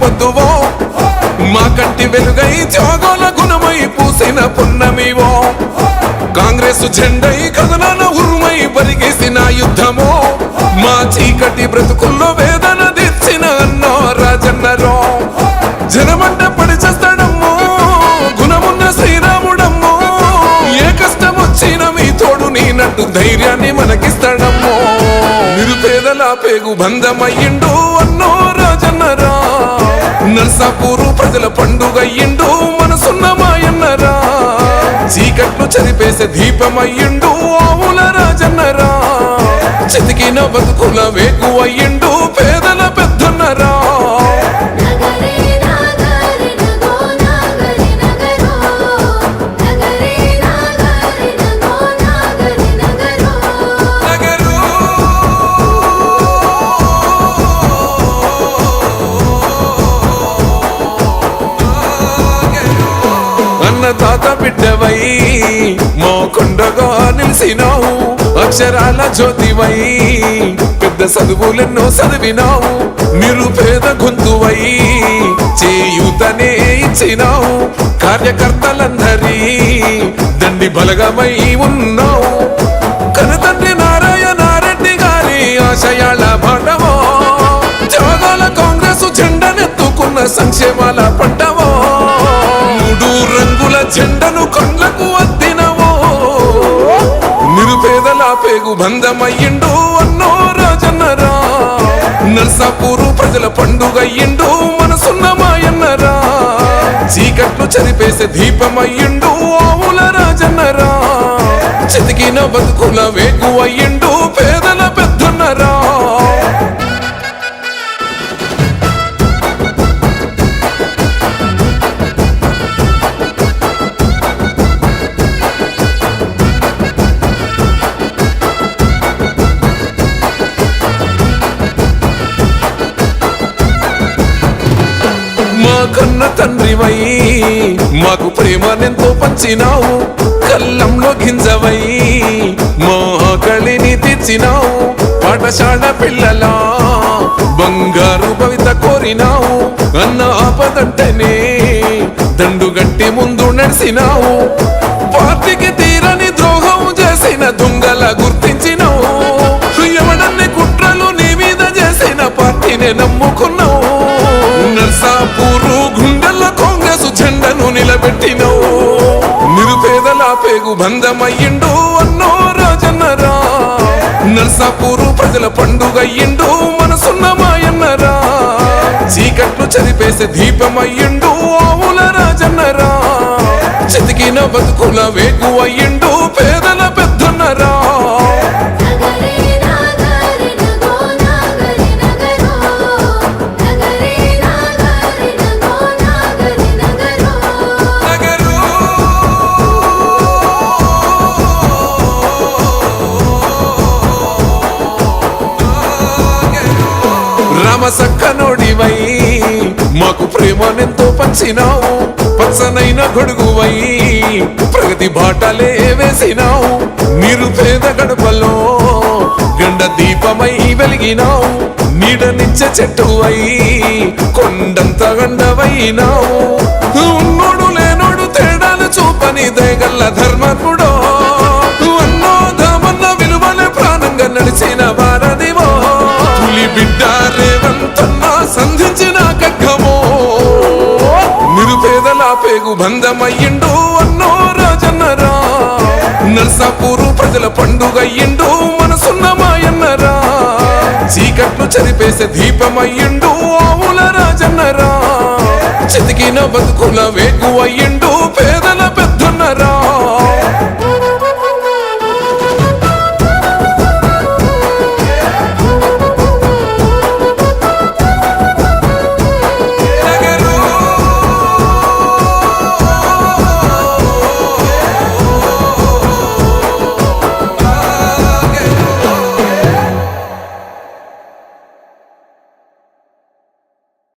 పొద్దువో మా కంటి వెలుగై త్యాగాల గుణమై పూసిన పున్నమివో కాంగ్రెస్ జెండై కథనాల ఉరుమై పరిగేసిన యుద్ధమో మా చీకటి బ్రతుకుల్లో వేదన తెచ్చిన అన్నో రాజన్నరో జనమంట పడి చేస్తాడమ్మో గుణమున్న శ్రీరాముడమ్మో ఏ కష్టం వచ్చిన మీ తోడు నేనంటూ ధైర్యాన్ని మనకిస్తాడమ్మో నిరుపేదల పేగు బంధమయ్యిండు అన్నో రాజన్నరా నర్సాపూరు ప్రజల పండుగ అయ్యిండు మనసున్న మాయన్నరా చీకట్లు చదిపేసే దీపమయ్యిండు ఆవుల రాజన్నరా చితికిన బతుకుల వేగు అయ్యిండు పేదల పెద్దన్నరా తాత బిడ్డవై మోకొండగా నిలిసినావు అక్షరాల జ్యోతివై పెద్ద చదువులెన్నో చదివినావు నిరుపేద గొంతువై చేయూతనే ఇచ్చినావు కార్యకర్తలందరి దండి బలగమై ఉన్నావు కనతండ్రి నారాయణారెడ్డి గారి ఆశయాల బాటవో త్యాగాల కాంగ్రెస్ జెండనెత్తుకున్న సంక్షేమాల పంటవో మూడు రంగుల జెండను కొండలకు అద్దినవో నిరుపేదల పేగు బంధమయ్యిండు అన్నో రాజన్నరా నర్సాపూరు ప్రజల పండుగ అయ్యిండు మనసున్న మాయన్నరా చీకట్లు చదిపేసే దీపమయ్యిండు ఆవుల రాజన్నరా చితికిన బతుకుల వేగు అయ్యిండు పేదల పెద్దన్నరా కన్న తండ్రివై మాకు ప్రేమనెంతో పంచినావు కల్లంలో గింజవై మా ఆకలిని తీర్చినావు పాఠశాల పిల్లల బంగారు భవిత కోరినావు అన్న ఆపదంటేనే దండుగట్టి ముందు నడిసినావు పార్టీకి తీరని ద్రోహం చేసిన దొంగల గుర్తించినావు ఎవడన్ని కుట్రలు నీ మీద చేసిన పార్టీనే నమ్ముకున్నావు నర్సాపూరు గుండెల కాంగ్రెస్ జెండను నిలబెట్టినవు నిరుపేదల పేగు బంధమయ్యిండు అన్నో రాజన్నరా నర్సాపూరు ప్రజల పండుగ అయ్యిండు మనసున్న మాయన్నరా చీకట్లు చదిపేసే దీపమయ్యిండు ఆవుల రాజన్నరా చితికిన బతుకుల వేగు అయ్యిండు పేదల పెద్దన్నరా సక్కనోడివై మాకు ప్రేమనెంతో పంచినావు పచ్చనైన గొడుగువై ప్రగతి బాటలే వేసినావు నిరుపేద గడపలో గండ దీపమై వెలిగినావు నీడనిచ్చే చెట్టువై కొండంత గండవైనావు ఉన్నోడు లేనోడు తేడాలు చూపని దయగల్ల ధర్మకుడో అన్నో దామన్న విలువలే ప్రాణంగా నడిచిన వారదివో పులి బిడ్డ రేవంతన్నా సంధించిన ఖడ్గమో నిరుపేదల పేగు బంధమయ్యిండు అన్నో రాజన్నరా నర్సాపూరు ప్రజల పండుగ అయ్యిండు మనసున్న మాయన్నరా చీకట్లు చదిపేసే దీపమయ్యిండు ఆవుల రాజన్నరా చితికిన బతుకుల వేగు అయ్యిండు